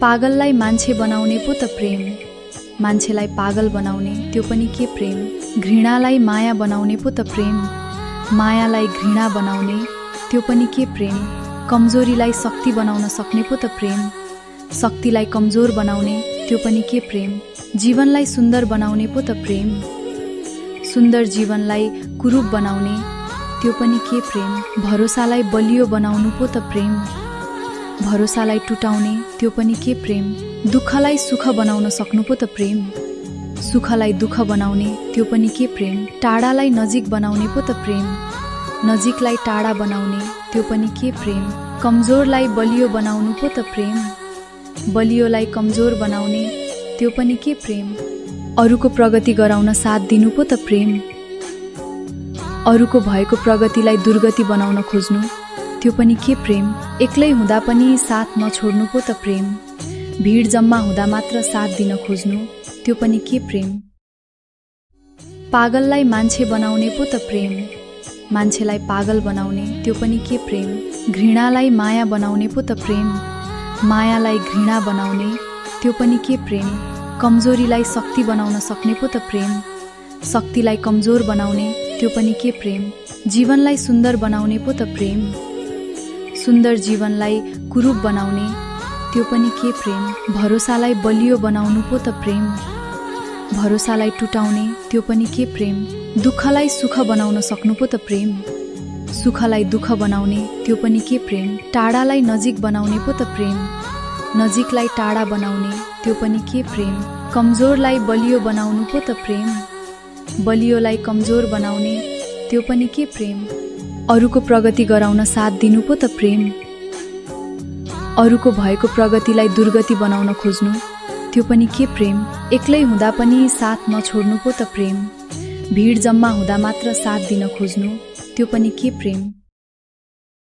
पागललाई मान्छे बनाउने पो त प्रेम, मान्छेलाई पागल बनाउने त्यो पनि के प्रेम। घृणालाई माया बनाउने पो त प्रेम, मायालाई घृणा बनाउने त्यो पनि के प्रेम। कमजोरीलाई शक्ति बनाउन सक्ने पो त प्रेम, शक्तिलाई कमजोर बनाउने त्यो पनि के प्रेम। जीवनलाई सुन्दर बनाउने पो त प्रेम, सुन्दर जीवनलाई कुरूप बनाउने त्यो पनि के प्रेम। भरोसालाई बलियो बनाउनु पो त प्रेम, भरोसालाई टुटाउने त्यो पनि के प्रेम। दुःखलाई सुख बनाउन सक्नु पो त प्रेम, सुखलाई दुःख बनाउने त्यो पनि के प्रेम। टाढालाई नजिक बनाउने पो त प्रेम, नजिकलाई टाढा बनाउने त्यो पनि के प्रेम। कमजोरलाई बलियो बनाउनु पो त प्रेम, बलियोलाई कमजोर बनाउने त्यो पनि के प्रेम। अरूको प्रगति गराउन साथ दिनु पो त प्रेम, अरूको भएको प्रगतिलाई दुर्गति बनाउन खोज्नु त्यो पनि के प्रेम। एक्लै हुँदा पनि साथ नछोड्नु पो त प्रेम, भिड जम्मा हुँदा मात्र साथ दिन खोज्नु त्यो पनि के प्रेम। पागललाई मान्छे बनाउने पो त प्रेम, मान्छेलाई पागल बनाउने त्यो पनि के प्रेम। घृणालाई माया बनाउने पो त प्रेम, मायालाई घृणा बनाउने त्यो पनि के प्रेम। कमजोरीलाई शक्ति बनाउन सक्ने पो त प्रेम, शक्तिलाई कमजोर बनाउने त्यो पनि के प्रेम। जीवनलाई सुन्दर बनाउने पो त प्रेम, सुन्दर जीवनलाई कुरूप बनाउने त्यो पनि के प्रेम। भरोसालाई बलियो बनाउनु पो त प्रेम, भरोसालाई टुटाउने त्यो पनि के प्रेम। दुःखलाई सुख बनाउन सक्नु पो त प्रेम, सुखलाई दुःख बनाउने त्यो पनि के प्रेम। टाढालाई नजिक बनाउने पो त प्रेम, नजिकलाई टाढा बनाउने त्यो पनि के प्रेम। कमजोरलाई बलियो बनाउनु पो त प्रेम, बलियोलाई कमजोर बनाउने त्यो पनि के प्रेम। अरूको प्रगति गराउन साथ दिनु पो त प्रेम, अरूको भएको प्रगतिलाई दुर्गति बनाउन खोज्नु त्यो पनि के प्रेम। एक्लै हुँदा पनि साथ नछोड्नु पो त प्रेम, भिड जम्मा हुँदा मात्र साथ दिन खोज्नु त्यो पनि के प्रेम।